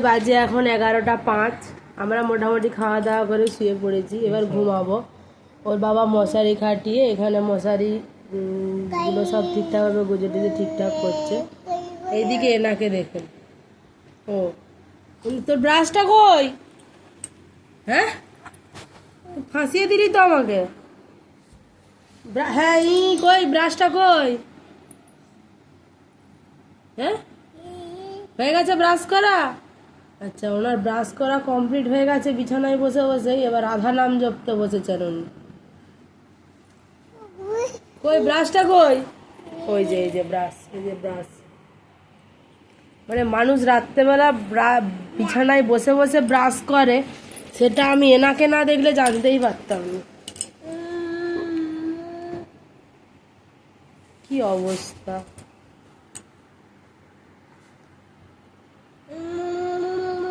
বাজে এখন 11টা 5। আমরা মোটামুটি খাওয়া দাওয়া করে শুয়ে পড়েছি, এবার ঘুমাবো। ওর বাবা মশারি খাটিয়ে এখানে মশারি গুলো সব ঠিকঠাকভাবে গুজে টুজে ঠিকঠাক করছে। এইদিকে এনাকে দেখেন, ও তোর ব্রাশটা কই? হ্যাঁ, ফাঁসিয়ে দিলি তো আমাকে। হ্যাঁ, কই ব্রাশটা কই? হ্যাঁ, হয়ে গেছে ব্রাশ করা? আচ্ছা, ওনার ব্রাশ করা কমপ্লিট হয়ে গেছে, বিছানায় বসে বসে এবার আধা নাম জপতে বসেছেন উনি। কই ব্রাশটা কই? ওই যে এই যে ব্রাশ, এই যে ব্রাশ। মানে মানুষ রাত্রেবেলা বিছানায় বসে বসে ব্রাশ করে, সেটা আমি এনাকে না দেখলে জানতেই পারতাম না। কি অবস্থা!